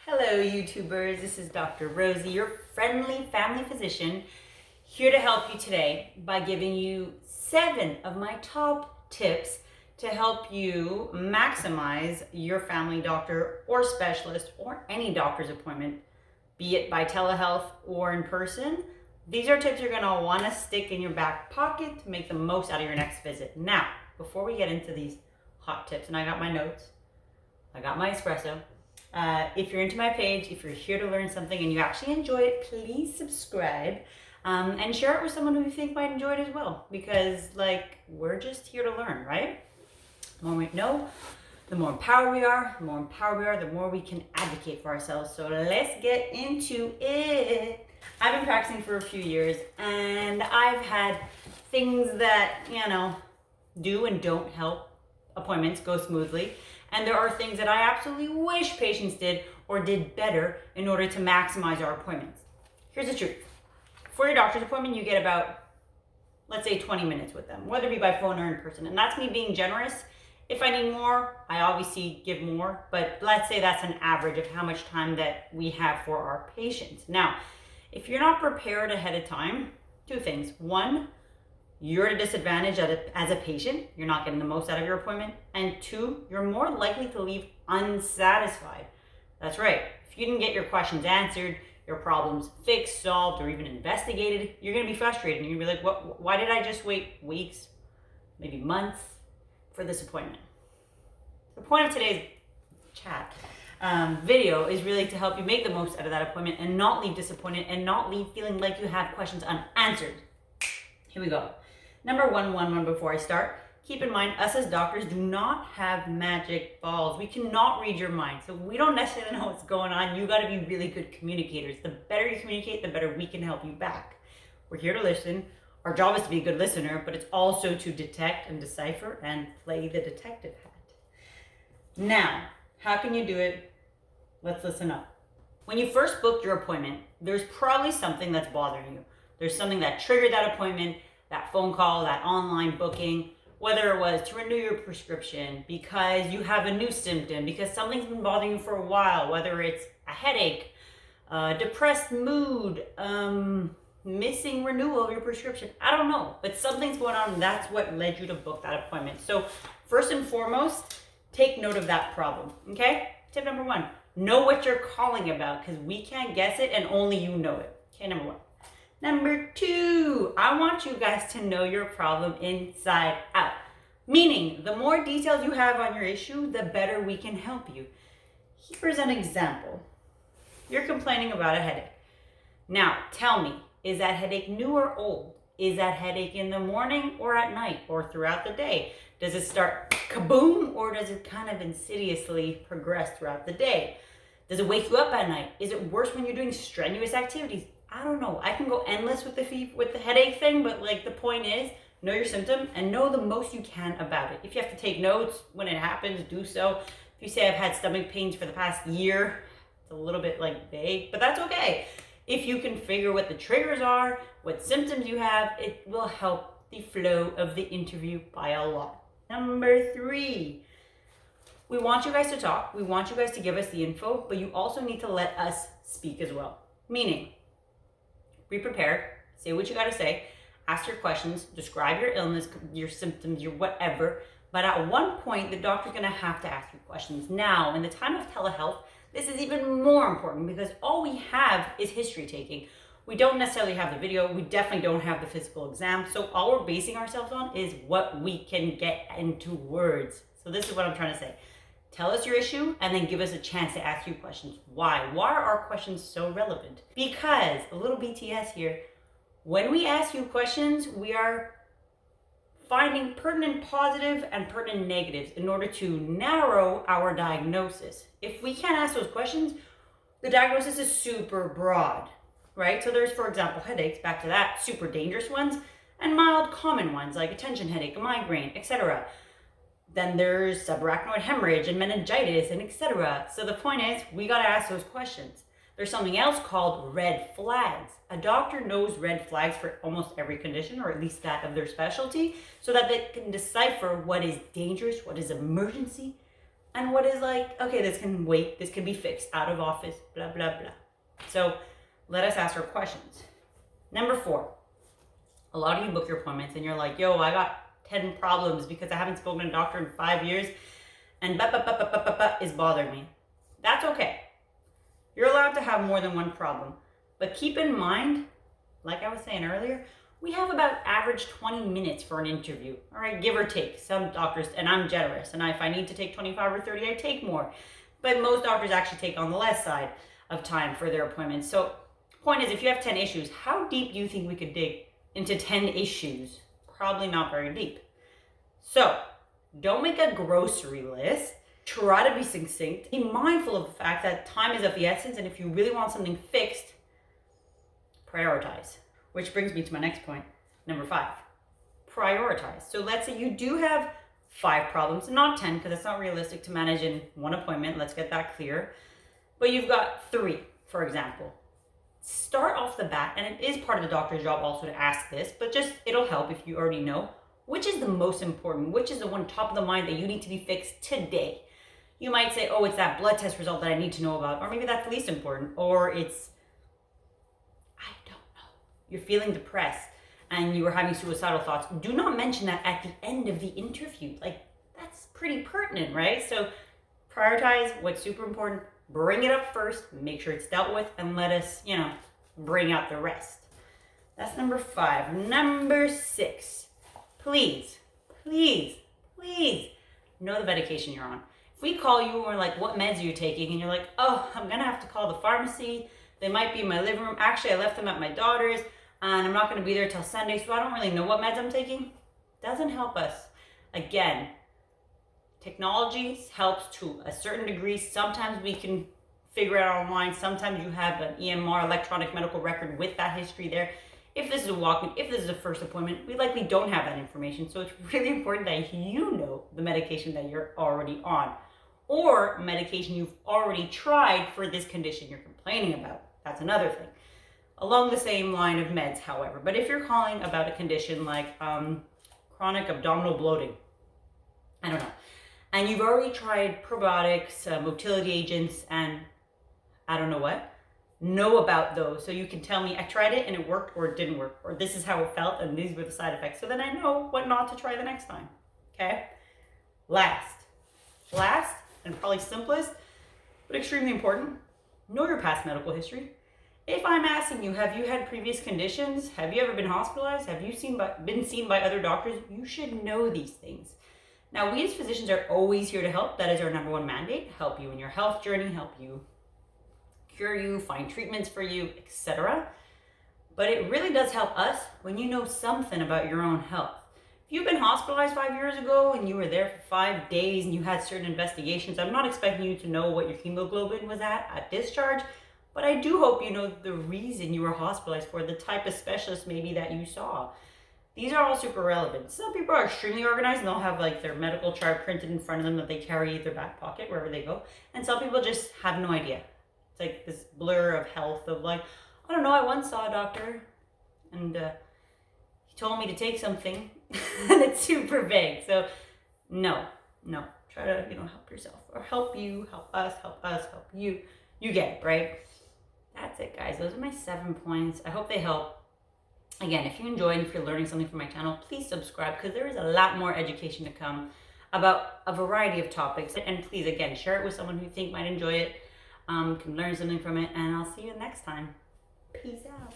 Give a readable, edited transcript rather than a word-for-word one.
Hello YouTubers, this is Dr. Rosie, your friendly family physician, here to help you today by giving you 7 of my top tips to help you maximize your family doctor or specialist or any doctor's appointment, be it by telehealth or in person. These are tips you're going to want to stick in your back pocket to make the most out of your next visit. Now, before we get into these hot tips, and I got my notes, I got my espresso. If you're into my page, if you're here to learn something and you actually enjoy it, please subscribe and share it with someone who you think might enjoy it as well. Because, we're just here to learn, right? The more we know, the more empowered we are. The more empowered we are, the more we can advocate for ourselves. So let's get into it. I've been practicing for a few years and I've had things that, do and don't help appointments go smoothly. And there are things that I absolutely wish patients did or did better in order to maximize our appointments. Here's the truth. For your doctor's appointment, you get about, let's say, 20 minutes with them, whether it be by phone or in person. And that's me being generous. If I need more, I obviously give more, but let's say that's an average of how much time that we have for our patients. Now, if you're not prepared ahead of time, 2 things. 1, you're at a disadvantage as a patient. You're not getting the most out of your appointment. And 2, you're more likely to leave unsatisfied. That's right. If you didn't get your questions answered, your problems fixed, solved, or even investigated, you're going to be frustrated. You're going to be like, why did I just wait weeks, maybe months for this appointment? The point of today's chat video is really to help you make the most out of that appointment and not leave disappointed and not leave feeling like you have questions unanswered. Here we go. Number one before I start, keep in mind, us as doctors do not have magic balls. We cannot read your mind. So we don't necessarily know what's going on. You got to be really good communicators. The better you communicate, the better we can help you back. We're here to listen. Our job is to be a good listener, but it's also to detect and decipher and play the detective hat. Now, how can you do it? Let's listen up. When you first booked your appointment, there's probably something that's bothering you. There's something that triggered that appointment, that phone call, that online booking, whether it was to renew your prescription, because you have a new symptom, because something's been bothering you for a while, whether it's a headache, depressed mood, missing renewal of your prescription. I don't know, but something's going on and that's what led you to book that appointment. So first and foremost, take note of that problem, okay? Tip number 1, know what you're calling about because we can't guess it and only you know it. Okay, number 1. Number 2, I want you guys to know your problem inside out. Meaning, the more details you have on your issue, the better we can help you. Here's an example. You're complaining about a headache. Now, tell me, is that headache new or old? Is that headache in the morning or at night or throughout the day? Does it start kaboom or does it kind of insidiously progress throughout the day? Does it wake you up at night? Is it worse when you're doing strenuous activities? I don't know. I can go endless with the headache thing, but the point is, know your symptom and know the most you can about it. If you have to take notes when it happens, do so. If you say I've had stomach pains for the past year, it's a little bit vague, but that's okay. If you can figure what the triggers are, what symptoms you have, it will help the flow of the interview by a lot. Number 3, we want you guys to talk. We want you guys to give us the info, but you also need to let us speak as well. Meaning, be prepared, say what you got to say, ask your questions, describe your illness, your symptoms, your whatever. But at one point, the doctor's going to have to ask you questions. Now, in the time of telehealth, this is even more important because all we have is history taking. We don't necessarily have the video. We definitely don't have the physical exam. So all we're basing ourselves on is what we can get into words. So this is what I'm trying to say. Tell us your issue and then give us a chance to ask you questions. Why? Why are our questions so relevant? Because, a little BTS here, when we ask you questions, we are finding pertinent positive and pertinent negatives in order to narrow our diagnosis. If we can't ask those questions, the diagnosis is super broad, right? So there's, for example, headaches, back to that, super dangerous ones, and mild common ones like a tension headache, a migraine, etc. Then there's subarachnoid hemorrhage and meningitis and etc. So the point is, we got to ask those questions. There's something else called red flags. A doctor knows red flags for almost every condition, or at least that of their specialty, so that they can decipher what is dangerous, what is emergency, and what is like, okay, this can wait, this can be fixed, out of office, blah, blah, blah. So let us ask our questions. Number 4, a lot of you book your appointments and you're like, yo, I got 10 problems because I haven't spoken to a doctor in 5 years and is bothering me. That's okay. You're allowed to have more than one problem. But keep in mind, like I was saying earlier, we have about average 20 minutes for an interview, all right, give or take. Some doctors, and I'm generous, and if I need to take 25 or 30, I take more. But most doctors actually take on the less side of time for their appointments. So point is, if you have 10 issues, how deep do you think we could dig into 10 issues? Probably not very deep. So don't make a grocery list. Try to be succinct. Be mindful of the fact that time is of the essence, and if you really want something fixed, prioritize. Which brings me to my next point, number 5, prioritize. So let's say you do have 5 problems, not 10, because it's not realistic to manage in one appointment. Let's get that clear. But you've got 3, for example. Start off the bat, and it is part of the doctor's job also to ask this, but just it'll help if you already know, which is the most important, which is the one top of the mind that you need to be fixed today. You might say, oh, it's that blood test result that I need to know about, or maybe that's the least important, or it's, I don't know, you're feeling depressed and you were having suicidal thoughts. Do not mention that at the end of the interview. Like, that's pretty pertinent, right? So prioritize what's super important, bring it up first, make sure it's dealt with, and let us, bring out the rest. That's number 5. Number 6, please know the medication you're on. If we call you and we're like, what meds are you taking? And you're like, oh, I'm gonna have to call the pharmacy. They might be in my living room. Actually, I left them at my daughter's and I'm not gonna be there till Sunday, so I don't really know what meds I'm taking. Doesn't help us. Again, technology helps to a certain degree. Sometimes we can figure it out online. Sometimes you have an EMR, electronic medical record, with that history there. If this is a walk-in, if this is a first appointment, we likely don't have that information. So it's really important that you know the medication that you're already on, or medication you've already tried for this condition you're complaining about. That's another thing. Along the same line of meds, however. But if you're calling about a condition like chronic abdominal bloating, I don't know, and you've already tried probiotics, motility agents, and I don't know what, know about those. So you can tell me, I tried it and it worked, or it didn't work, or this is how it felt and these were the side effects. So then I know what not to try the next time, okay? Last, and probably simplest, but extremely important, know your past medical history. If I'm asking you, have you had previous conditions? Have you ever been hospitalized? Have you been seen by other doctors? You should know these things. Now, we as physicians are always here to help. That is our number 1 mandate, help you in your health journey, help you cure you, find treatments for you, etc. But it really does help us when you know something about your own health. If you've been hospitalized 5 years ago and you were there for 5 days and you had certain investigations, I'm not expecting you to know what your hemoglobin was at discharge, but I do hope you know the reason you were hospitalized for, the type of specialist maybe that you saw. These are all super relevant. Some people are extremely organized and they'll have like their medical chart printed in front of them that they carry in their back pocket wherever they go. And some people just have no idea. It's like this blur of health of like, I don't know, I once saw a doctor and he told me to take something and it's super vague. So no, try to, help yourself, or help you, help us, help you. You get it, right? That's it, guys. Those are my 7 points. I hope they help. Again, if you enjoyed, if you're learning something from my channel, please subscribe, because there is a lot more education to come about a variety of topics. And please, again, share it with someone who you think might enjoy it, can learn something from it, and I'll see you next time. Peace out.